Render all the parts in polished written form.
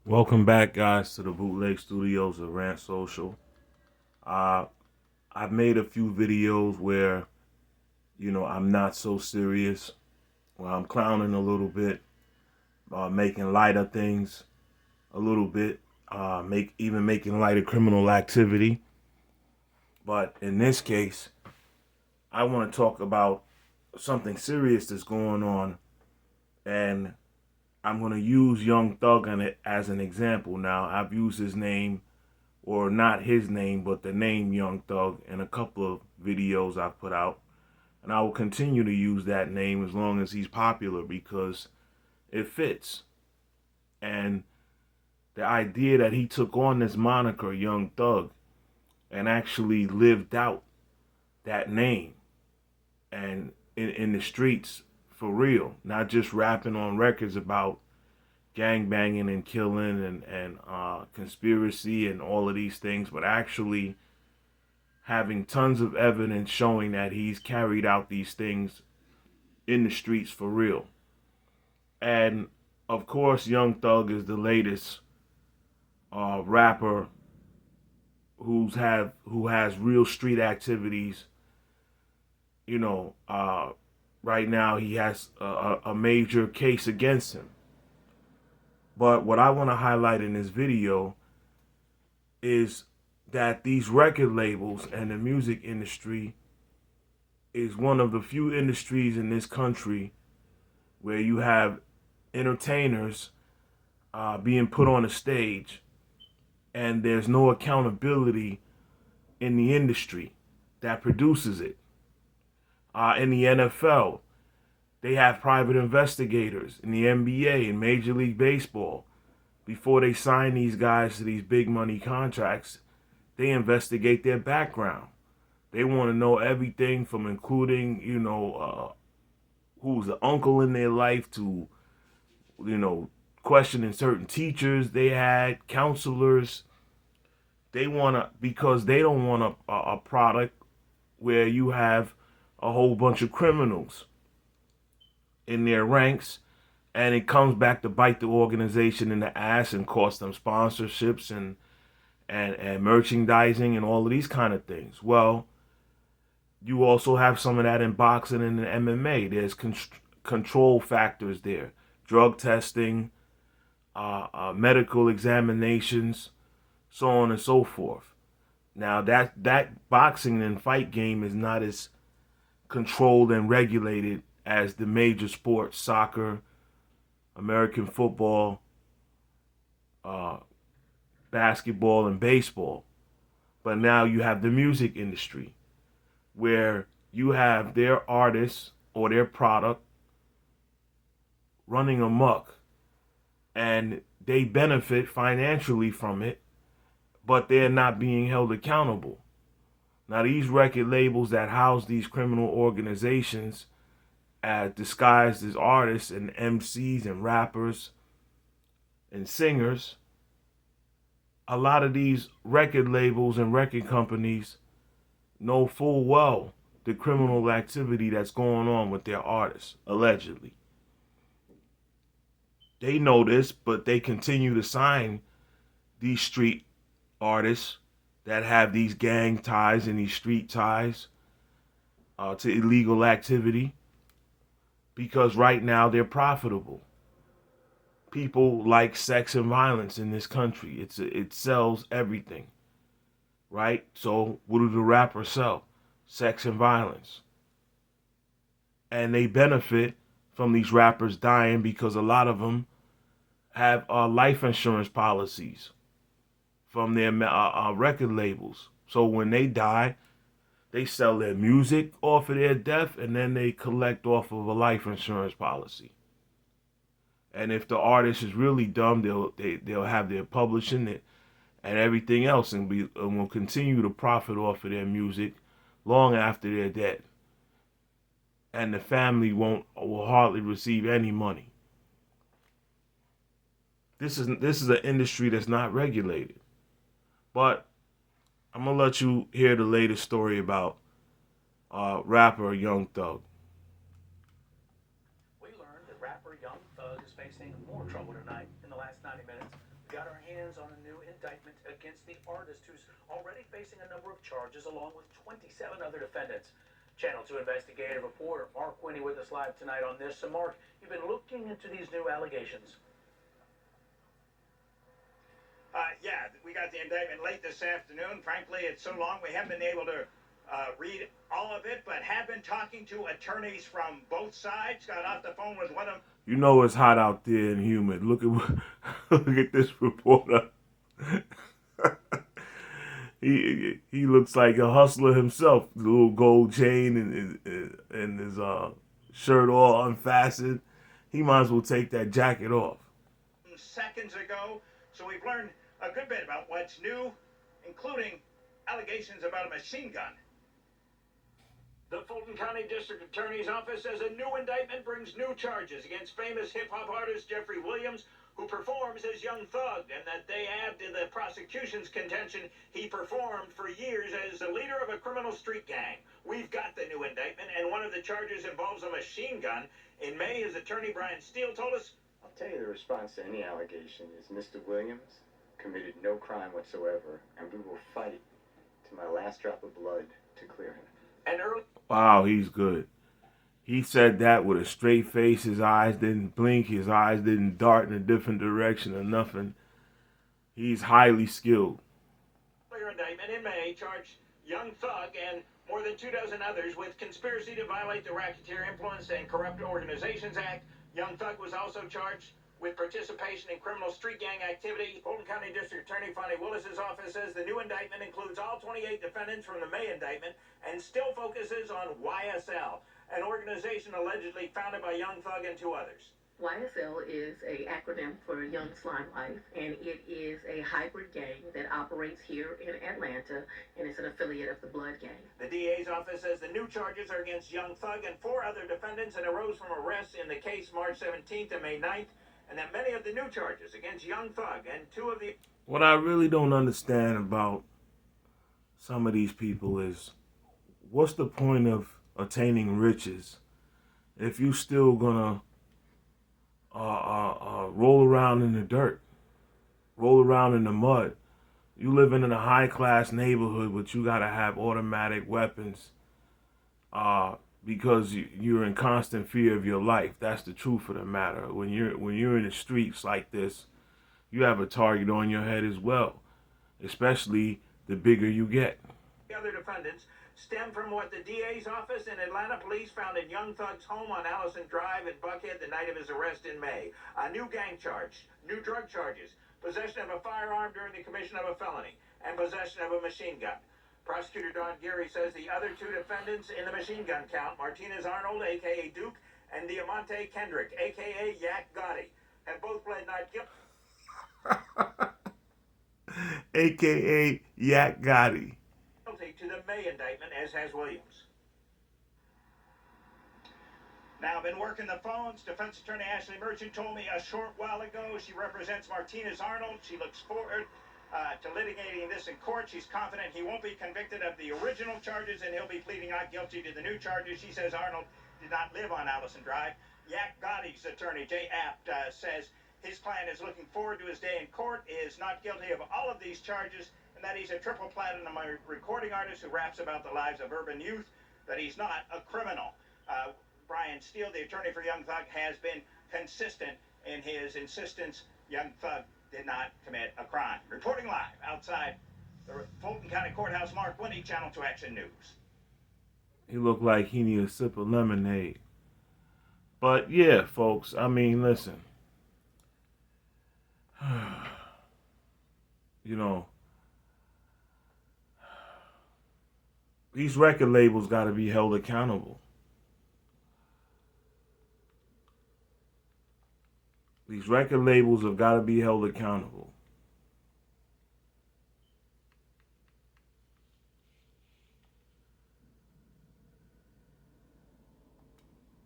Welcome back, guys, to the Bootleg Studios of Rant Social. Uh, I've made a few videos where, I'm not so serious, where I'm clowning a little bit, making light of things a little bit, making light of criminal activity. But in this case, I want to talk about something serious that's going on, and I'm going to use Young Thug on it as an example. Now, I've used his name, or not his name, but the name Young Thug in a couple of videos I've put out. And I will continue to use that name as long as he's popular because it fits. And the idea that he took on this moniker, Young Thug, and actually lived out that name and in the streets for real, not just rapping on records about gang banging and killing and conspiracy and all of these things, but actually having tons of evidence showing that he's carried out these things in the streets for real. And of course, Young Thug is the latest rapper who has real street activities. You know, right now he has a major case against him. But what I want to highlight in this video is that these record labels and the music industry is one of the few industries in this country where you have entertainers being put on a stage and there's no accountability in the industry that produces it. In the NFL, they have private investigators. In the NBA and Major League Baseball, before they sign these guys to these big money contracts, they investigate their background. They want to know everything from including, who's the uncle in their life to, questioning certain teachers they had, counselors. They want to, because they don't want a product where you have a whole bunch of criminals in their ranks and it comes back to bite the organization in the ass and cost them sponsorships and merchandising and all of these kind of things. Well, you also have some of that in boxing and in MMA. There's control factors there, drug testing, medical examinations, so on and so forth. Now that boxing and fight game is not as controlled and regulated as the major sports, soccer, American football, uh, basketball, and baseball. But now you have the music industry where you have their artists or their product running amok and they benefit financially from it, but they're not being held accountable. Now, these record labels that house these criminal organizations disguised as artists and MCs and rappers and singers, a lot of these record labels and record companies know full well the criminal activity that's going on with their artists, allegedly. They know this, but they continue to sign these street artists that have these gang ties and these street ties to illegal activity because right now they're profitable. People like sex and violence in this country. It sells everything, right? So what do the rappers sell? Sex and violence. And they benefit from these rappers dying because a lot of them have life insurance policies from their record labels. So when they die, they sell their music off of their death and then they collect off of a life insurance policy. And if the artist is really dumb, they'll have their publishing it and everything else and will continue to profit off of their music long after they're dead. And the family will hardly receive any money. This is an industry that's not regulated. But I'm gonna let you hear the latest story about rapper Young Thug. We learned that rapper Young Thug is facing more trouble tonight in the last 90 minutes. The guy hands on a new indictment against the artist who's already facing a number of charges along with 27 other defendants. Channel 2 investigative reporter Mark Winnie with us live tonight on this. So Mark, you've been looking into these new allegations. Yeah, we got the indictment late this afternoon. Frankly, it's so long we haven't been able to read all of it, but have been talking to attorneys from both sides. Got off the phone with one of them. You know it's hot out there and humid. Look at this reporter. he looks like a hustler himself. The little gold chain and his shirt all unfastened. He might as well take that jacket off. Seconds ago, so we've learned a good bit about what's new, including allegations about a machine gun. The Fulton County District Attorney's Office says a new indictment brings new charges against famous hip-hop artist Jeffrey Williams, who performs as Young Thug, and that they add to the prosecution's contention he performed for years as the leader of a criminal street gang. We've got the new indictment, and one of the charges involves a machine gun. In May, his attorney Brian Steele told us, I'll tell you the response to any allegation is Mr. Williams committed no crime whatsoever, and we will fight to my last drop of blood to clear him. And early... Wow, he's good. He said that with a straight face. His eyes didn't blink. His eyes didn't dart in a different direction or nothing. He's highly skilled. Earlier indictment in May charged Young Thug and more than 24 others with conspiracy to violate the Racketeer Influence and Corrupt Organizations Act. Young Thug was also charged with participation in criminal street gang activity. Fulton County District Attorney Fonnie Willis's office says the new indictment includes all 28 defendants from the May indictment and still focuses on YSL, an organization allegedly founded by Young Thug and 2 others. YSL is an acronym for Young Slime Life, and it is a hybrid gang that operates here in Atlanta, and it's an affiliate of the Blood Gang. The DA's office says the new charges are against Young Thug and 4 other defendants and arose from arrests in the case March 17th and May 9th, and that many of the new charges against Young Thug and 2 of the... What I really don't understand about some of these people is, what's the point of attaining riches if you still gonna roll around in the dirt, roll around in the mud? You living in a high-class neighborhood, but you gotta have automatic weapons because you're in constant fear of your life. That's the truth of the matter. When you're in the streets like this, you have a target on your head as well, especially the bigger you get. The other defendants stem from what the DA's office and Atlanta police found in Young Thug's home on Allison Drive in Buckhead the night of his arrest in May. A new gang charge, new drug charges, possession of a firearm during the commission of a felony, and possession of a machine gun. Prosecutor Don Geary says the other 2 defendants in the machine gun count, Martinez Arnold, a.k.a. Duke, and Diamante Kendrick, a.k.a. Yak Gotti, have both pled not guilty. a.k.a. Yak Gotti. To the May indictment, as has Williams. Now, I've been working the phones. Defense Attorney Ashley Merchant told me a short while ago she represents Martinez Arnold. She looks forward to litigating this in court. She's confident he won't be convicted of the original charges and he'll be pleading not guilty to the new charges. She says Arnold did not live on Allison Drive. Yak Gotti's attorney, Jay Apt, says his client is looking forward to his day in court, is not guilty of all of these charges, and that he's a triple platinum recording artist who raps about the lives of urban youth, that he's not a criminal. Brian Steele, the attorney for Young Thug, has been consistent in his insistence Young Thug did not commit a crime. Reporting live outside the Fulton County Courthouse, Mark Winnie, Channel 2 Action News. He looked like he needed a sip of lemonade. But yeah, folks, I mean, listen. You know, these record labels got to be held accountable. These record labels have got to be held accountable.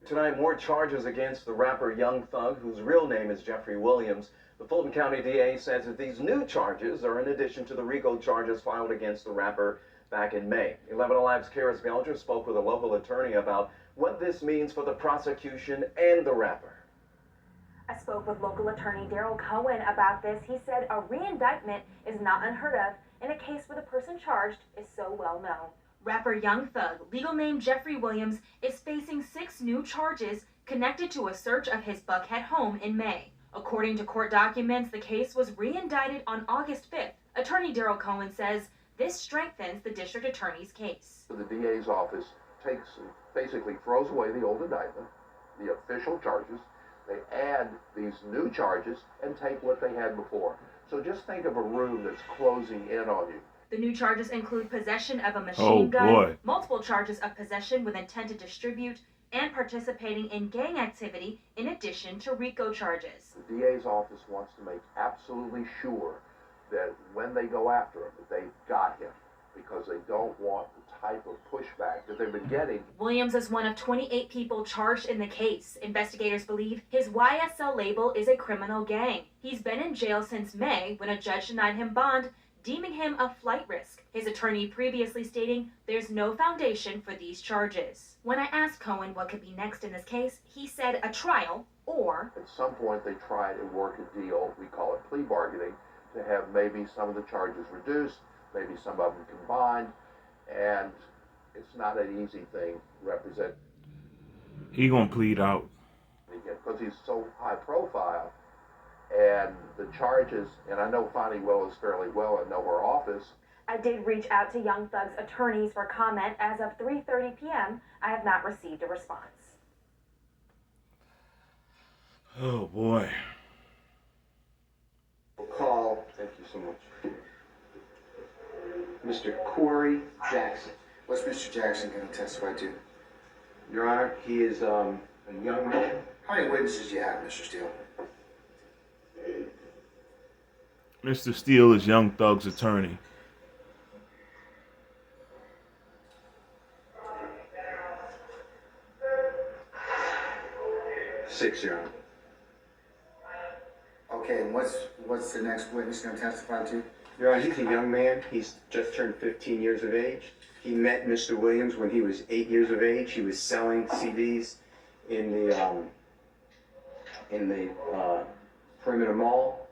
Tonight, more charges against the rapper Young Thug, whose real name is Jeffrey Williams. The Fulton County DA says that these new charges are in addition to the RICO charges filed against the rapper back in May. 11 Alive's Karis Belger spoke with a local attorney about what this means for the prosecution and the rapper. I spoke with local attorney Daryl Cohen about this. He said a re-indictment is not unheard of in a case where the person charged is so well known. Rapper Young Thug, legal name Jeffrey Williams, is facing 6 new charges connected to a search of his Buckhead home in May. According to court documents, the case was re-indicted on August 5th. Attorney Daryl Cohen says this strengthens the district attorney's case. The DA's office basically throws away the old indictment, the official charges. They add these new charges and take what they had before. So just think of a room that's closing in on you. The new charges include possession of a machine gun, multiple charges of possession with intent to distribute, and participating in gang activity in addition to RICO charges. The DA's office wants to make absolutely sure that when they go after him, that they've got him, because they don't want the type of pushback that they've been getting. Williams is one of 28 people charged in the case. Investigators believe his YSL label is a criminal gang. He's been in jail since May when a judge denied him bond, deeming him a flight risk. His attorney previously stating there's no foundation for these charges. When I asked Cohen what could be next in this case, he said a trial or... At some point they try to work a deal, we call it plea bargaining, to have maybe some of the charges reduced, maybe some of them combined, and it's not an easy thing to represent. He gonna plead out. Because he's so high profile, and the charges, and I know Fonnie Willis fairly well, I know her office. I did reach out to Young Thug's attorneys for comment. As of 3:30 p.m., I have not received a response. Oh boy. Call, thank you so much, Mr. Corey Jackson. What's Mr. Jackson going to testify to? Your Honor, he is a young man. How many witnesses do you have, Mr. Steele? Mr. Steele is Young Thug's attorney. Six, Your Honor. Okay, and what's the next witness going to testify to? Your Honor, he's a young man. He's just turned 15 years of age. He met Mr. Williams when he was 8 years of age. He was selling CDs in the perimeter mall.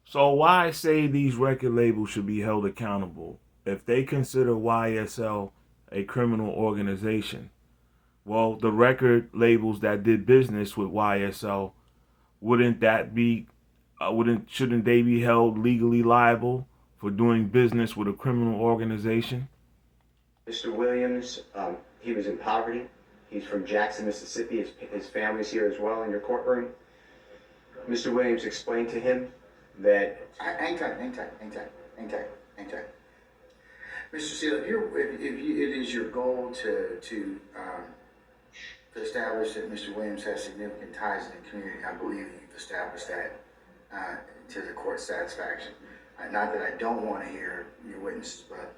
So why say these record labels should be held accountable if they consider YSL a criminal organization? Well, the record labels that did business with YSL, shouldn't they be held legally liable for doing business with a criminal organization? Mr. Williams, he was in poverty. He's from Jackson, Mississippi. His family's here as well in your courtroom. Mr. Williams explained to him that... Hang tight. Mr. Steele, if it is your goal to establish that Mr. Williams has significant ties in the community, I believe that you've established that to the court's satisfaction. Not that I don't want to hear your witnesses, but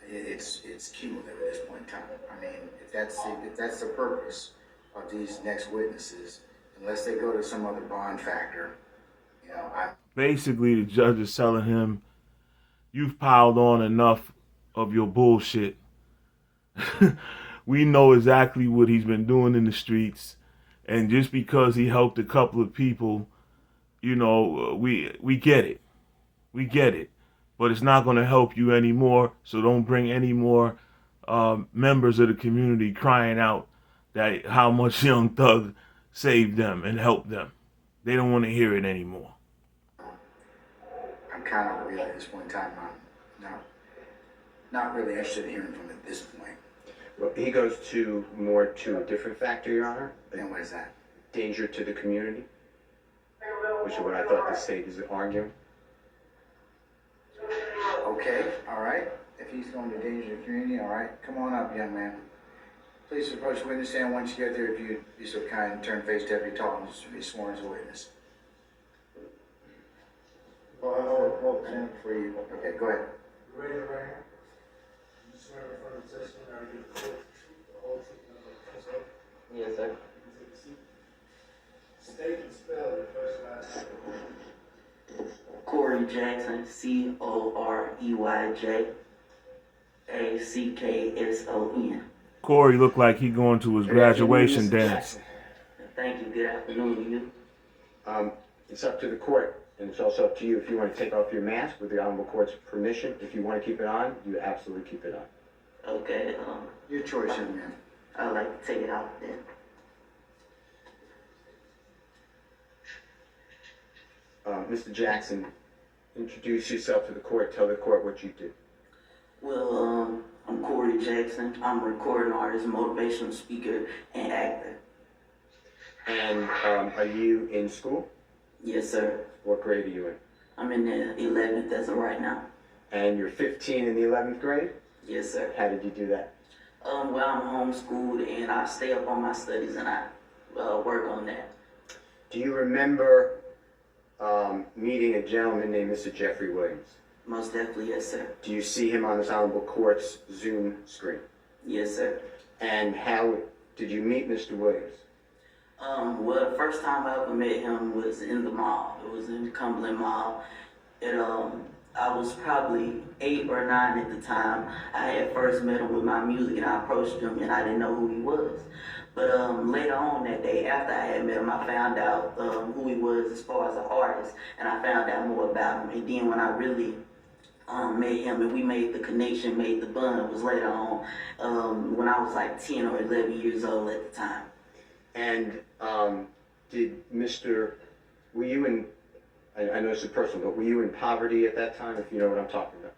it's cumulative at this point in time. I mean, if that's the purpose of these next witnesses, unless they go to some other bond factor, you know, Basically, the judge is telling him, you've piled on enough of your bullshit. We know exactly what he's been doing in the streets, and just because he helped a couple of people, you know, we get it. We get it. But it's not going to help you anymore, so don't bring any more members of the community crying out that how much Young Thug saved them and helped them. They don't want to hear it anymore. I'm kind of really at this point in time, not really interested in hearing from him at this point. Well, he goes more to a different factor, Your Honor. And what is that? Danger to the community, which is what I thought the state is arguing. Okay, all right. If he's going to danger the community, all right. Come on up, young man. Please approach the witness stand. Once you get there, if you'd be so kind and turn face Deputy Talton to be sworn as a witness. Hold stand for you. Okay, go ahead. Raise your right hand. You swear in front of the testimony to give the whole truth and nothing but the truth, so Yes, sir. you can take a seat. State and spell your first last name. Corey Jackson, COREYJACKSON. Corey looked like he going to his graduation dance. Thank you. Good afternoon to you. It's up to the court, and it's also up to you if you want to take off your mask with the Honorable Court's permission. If you want to keep it on, you absolutely keep it on. Okay, Your choice, young man. I'd like to take it off then. Mr. Jackson, introduce yourself to the court. Tell the court what you do. Well, I'm Corey Jackson. I'm a recording artist, motivational speaker, and actor. And are you in school? Yes, sir. What grade are you in? I'm in the 11th as of right now. And you're 15 in the 11th grade? Yes, sir. How did you do that? Well, I'm homeschooled and I stay up on my studies and I work on that. Do you remember meeting a gentleman named Mr. Jeffrey Williams? Most definitely, yes, sir. Do you see him on this Honorable Court's Zoom screen? Yes, sir. And how did you meet Mr. Williams? Well, the first time I ever met him was in the mall. It was in the Cumberland Mall. I was probably 8 or 9 at the time. I had first met him with my music and I approached him and I didn't know who he was. But later on that day, after I had met him, I found out who he was as far as an artist, and I found out more about him. And then when I really met him and we made the connection, made the bond, was later on when I was like 10 or 11 years old at the time. And were you in, I know it's a personal, but were you in poverty at that time, if you know what I'm talking about?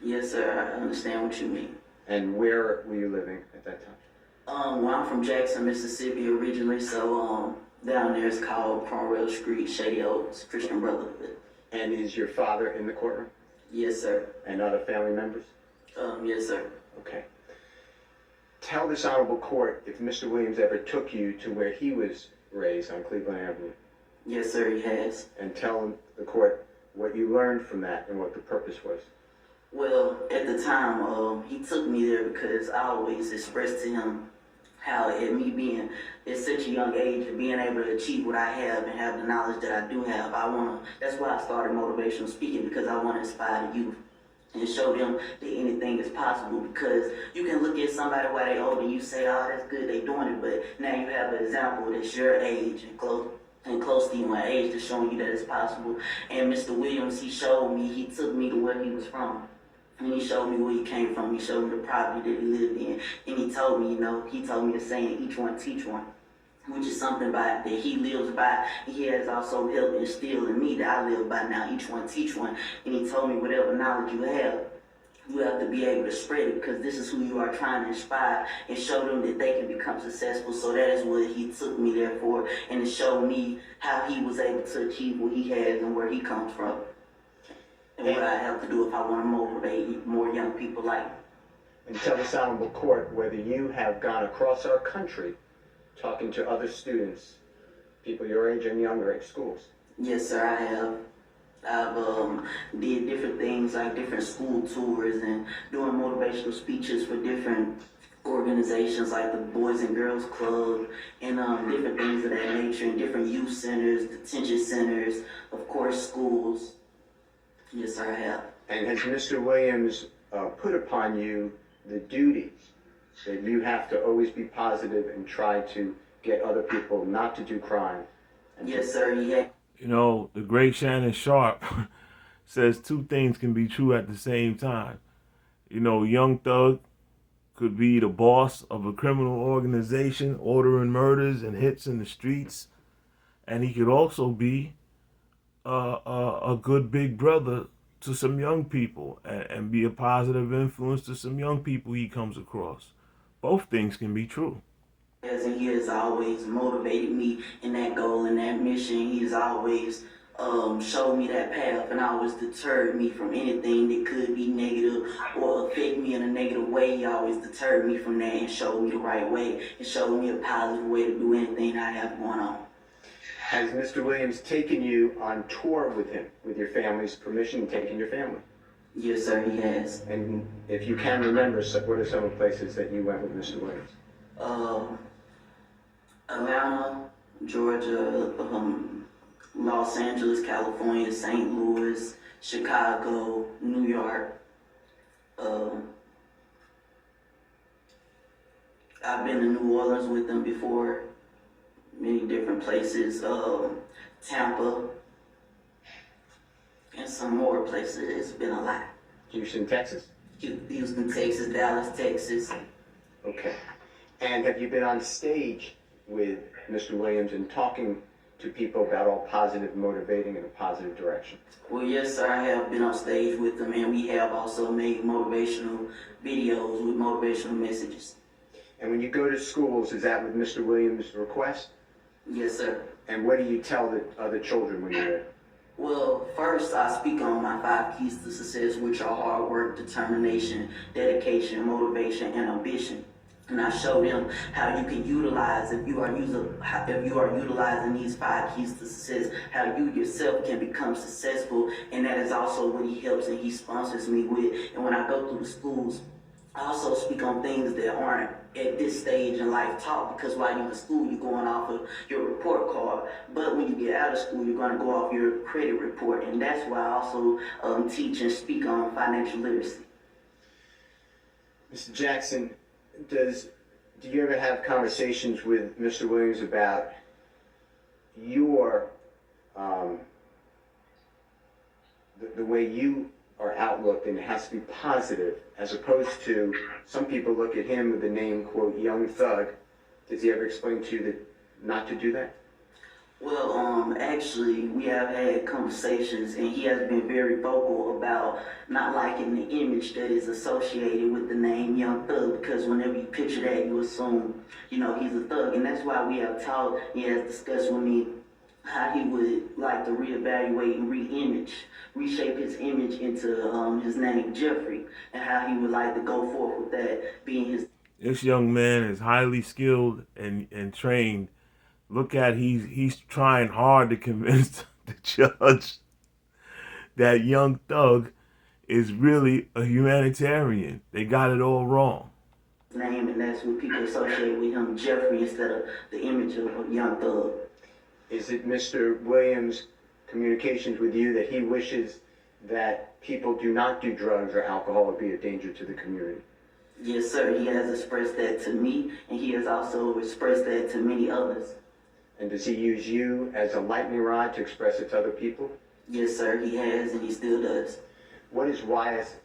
Yes, sir, I understand what you mean. And where were you living at that time? Well, I'm from Jackson, Mississippi originally, so down there it's called Cromwell Street, Shady Oaks, Christian Brotherhood. And is your father in the courtroom? Yes, sir. And other family members? Yes, sir. Okay. Tell this Honorable Court if Mr. Williams ever took you to where he was raised on Cleveland Avenue. Yes, sir, he has. And tell the court what you learned from that and what the purpose was. Well, at the time, he took me there because I always expressed to him how at me being at such a young age and being able to achieve what I have and have the knowledge that I do have, that's why I started motivational speaking, because I want to inspire the youth and show them that anything is possible. Because you can look at somebody while they're old and you say, oh, that's good, they doing it, but now you have an example that's your age and close to your age that's showing you that it's possible. And Mr. Williams, he took me to where he was from. And he showed me where he came from. He showed me the property that he lived in. And he told me, he told me the saying, each one teach one, which is something that he lives by. He has also helped instill in me that I live by now, each one teach one. And he told me whatever knowledge you have to be able to spread it, because this is who you are trying to inspire and show them that they can become successful. So that is what he took me there for, and to show me how he was able to achieve what he has and where he comes from. And what I have to do if I want to motivate more young people like me. And tell this Honorable Court whether you have gone across our country talking to other students, people your age and younger at schools. Yes, sir, I have. I've did different things like different school tours and doing motivational speeches for different organizations like the Boys and Girls Club and different things of that nature, and different youth centers, detention centers, of course, schools. Yes, sir, I have. And has Mr. Williams put upon you the duty that you have to always be positive and try to get other people not to do crime? Yes, sir, yeah. You know, the great Shannon Sharp says two things can be true at the same time. You know, Young Thug could be the boss of a criminal organization ordering murders and hits in the streets, and he could also be a good big brother to some young people and be a positive influence to some young people he comes across. Both things can be true. And he has always motivated me in that goal and that mission. He's always showed me that path and always deterred me from anything that could be negative or affect me in a negative way. He always deterred me from that and showed me the right way and showed me a positive way to do anything I have going on. Has Mr. Williams taken you on tour with him, with your family's permission, taking your family? Yes, sir, he has. And if you can remember, what are some of the places that you went with Mr. Williams? Atlanta, Georgia, Los Angeles, California, St. Louis, Chicago, New York. I've been to New Orleans with them before. many different places, Tampa, and some more places. It's been a lot. Houston, Texas? Houston, Texas, Dallas, Texas. Okay. And have you been on stage with Mr. Williams and talking to people about all positive, motivating in a positive direction? Well, yes, sir. I have been on stage with them, and we have also made motivational videos with motivational messages. And when you go to schools, is that with Mr. Williams' request? Yes, sir. And what do you tell the other children when you're there? Well, first I speak on my 5 keys to success, which are hard work, determination, dedication, motivation, and ambition. And I show them how you can utilize, if you are utilizing these 5 keys to success, how you yourself can become successful. And that is also what he helps and he sponsors me with. And when I go through the schools, I also speak on things that aren't at this stage in life taught, because while you're in school, you're going off of your report card. But when you get out of school, you're going to go off your credit report. And that's why I also teach and speak on financial literacy. Mr. Jackson, do you ever have conversations with Mr. Williams about your, the way you are outlooked, and it has to be positive, as opposed to some people look at him with the name, quote, young thug? Does he ever explain to you that not to do that? Well, actually, we have had conversations, and he has been very vocal about not liking the image that is associated with the name Young Thug, because whenever you picture that, you assume, he's a thug. And that's why we have talked, he has discussed with me how he would like to reevaluate and reshape his image into his name, Jeffrey, and how he would like to go forth with that being his. This young man is highly skilled and trained. Look at, he's trying hard to convince the judge that Young Thug is really a humanitarian. They got it all wrong. Name, and that's what people associate with him, Jeffrey, instead of the image of Young Thug. Is it Mr. Williams' communications with you that he wishes that people do not do drugs or alcohol or be a danger to the community? Yes, sir. He has expressed that to me, and he has also expressed that to many others. And does he use you as a lightning rod to express it to other people? Yes, sir. He has, and he still does. What is YS?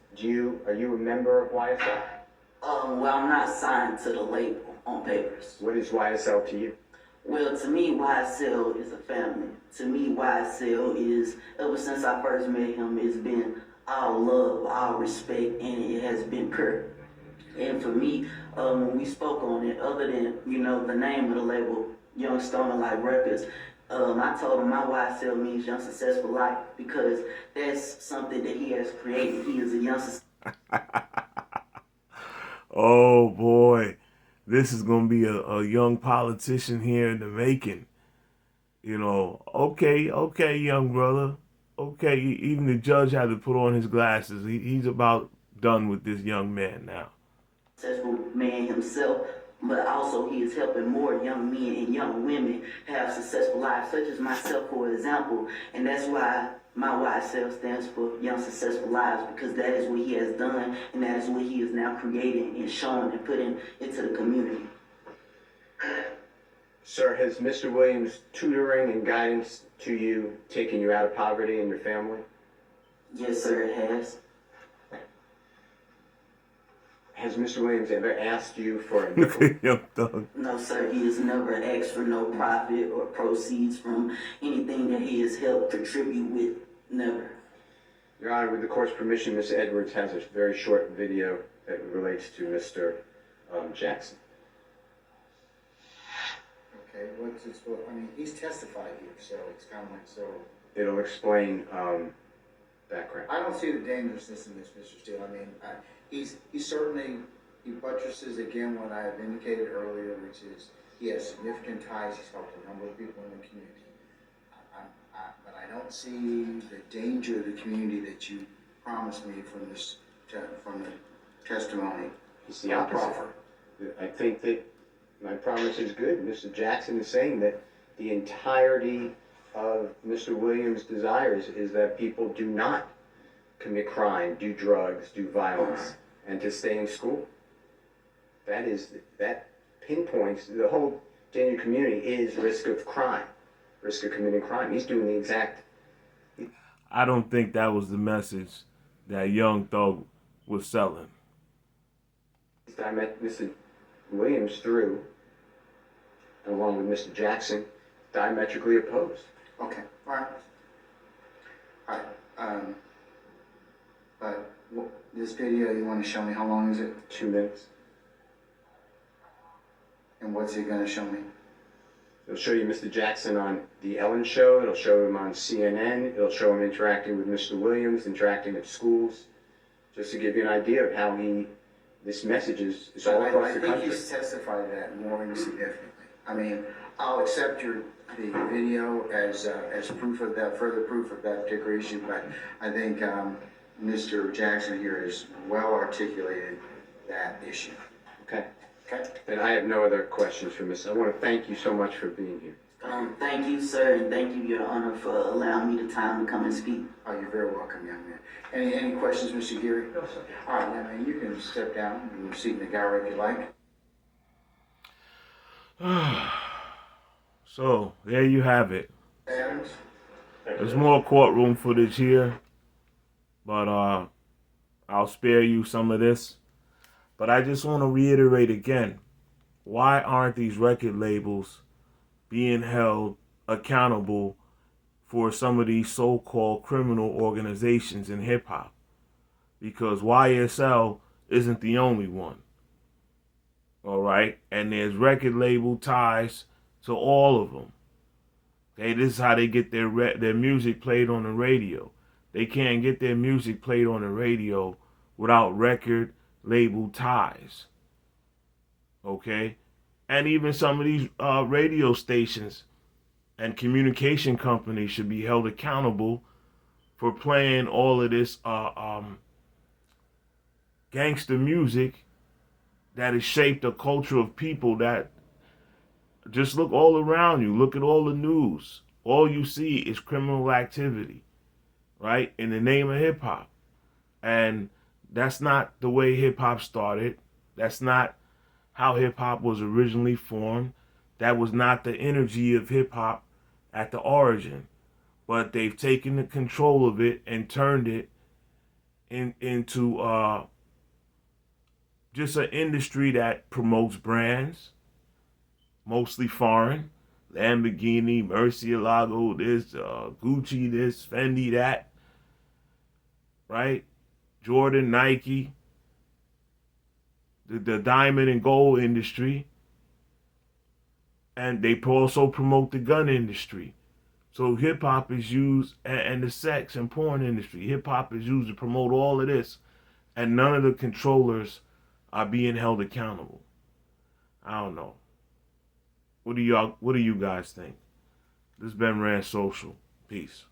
Are you a member of YSL? Well, I'm not signed to the label on papers. What is YSL to you? Well, to me, YSL is a family. To me, YSL is, ever since I first met him, it's been all love, all respect, and it has been pure. And for me, when we spoke on it, other than, the name of the label, Young Stoner Life Records, I told him my YSL means Young Successful Life, because that's something that he has created. He is a young Oh boy, this is gonna be a young politician here in the making. Okay, young brother. Okay, even the judge had to put on his glasses. He's about done with this young man now. Successful man himself, but also he is helping more young men and young women have successful lives, such as myself, for example. And that's why my YSL stands for Young Successful Lives, because that is what he has done, and that is what he is now creating and showing and putting into the community. Sir, has Mr. Williams' tutoring and guidance to you taken you out of poverty and your family? Yes, sir, it has. Has Mr. Williams ever asked you for a nickel? Young Thug. No, sir, he has never asked for no profit or proceeds from anything that he has helped contribute with. Never. Your Honor, with the court's permission, Ms. Edwards has a very short video that relates to Mr. Jackson. Okay, he's testified here, so it's kind of like, It'll explain background. I don't see the dangerousness in this, Mr. Steele. He certainly buttresses again what I have indicated earlier, which is he has significant ties. He's helped a number of people in the community. But I don't see the danger of the community that you promised me from the testimony. It's the opposite. I think that my promise is good. Mr. Jackson is saying that the entirety of Mr. Williams' desires is that people do not commit crime, do drugs, do violence, and to stay in school. That pinpoints the whole in your community is risk of crime, risk of committing crime. He's doing the exact. I don't think that was the message that Young Thug was selling. I met Mr. Williams through, along with Mr. Jackson, diametrically opposed. Okay, all right. All right, but this video you want to show me, how long is it? 2 minutes. And what's it going to show me? It'll show you Mr. Jackson on The Ellen Show. It'll show him on CNN. It'll show him interacting with Mr. Williams, interacting at schools, just to give you an idea of how this message is all across the country. I think he's testified to that more than significantly. I mean, I'll accept the video as proof of that, further proof of that particular issue, but I think Mr. Jackson here has well articulated that issue. Okay. Okay. And I have no other questions for Miss. I want to thank you so much for being here. Thank you, sir, and thank you, Your Honor, for allowing me the time to come and speak. Oh, you're very welcome, young man. Any questions, Mr. Geary? No, sir. All right, young man, you can step down and seat in the gallery if you like. So, there you have it. Adams? There's more courtroom footage here, but I'll spare you some of this. But I just want to reiterate again, why aren't these record labels being held accountable for some of these so-called criminal organizations in hip-hop? Because YSL isn't the only one. All right? And there's record label ties to all of them. Okay, this is how they get their music played on the radio. They can't get their music played on the radio without record label ties. Okay? And even some of these radio stations and communication companies should be held accountable for playing all of this gangster music that has shaped a culture of people that just look all around you. Look at all the news. All you see is criminal activity, right? In the name of hip hop. And that's not the way hip hop started. That's not how hip hop was originally formed. That was not the energy of hip hop at the origin. But they've taken the control of it and turned it into just an industry that promotes brands, mostly foreign. Lamborghini, Murcielago, this, Gucci, this, Fendi, that. Right? Jordan, Nike, the diamond and gold industry. And they also promote the gun industry. So hip-hop is used, and the sex and porn industry. Hip-hop is used to promote all of this. And none of the controllers are being held accountable. I don't know. What do you guys think? This has been Rand Social. Peace.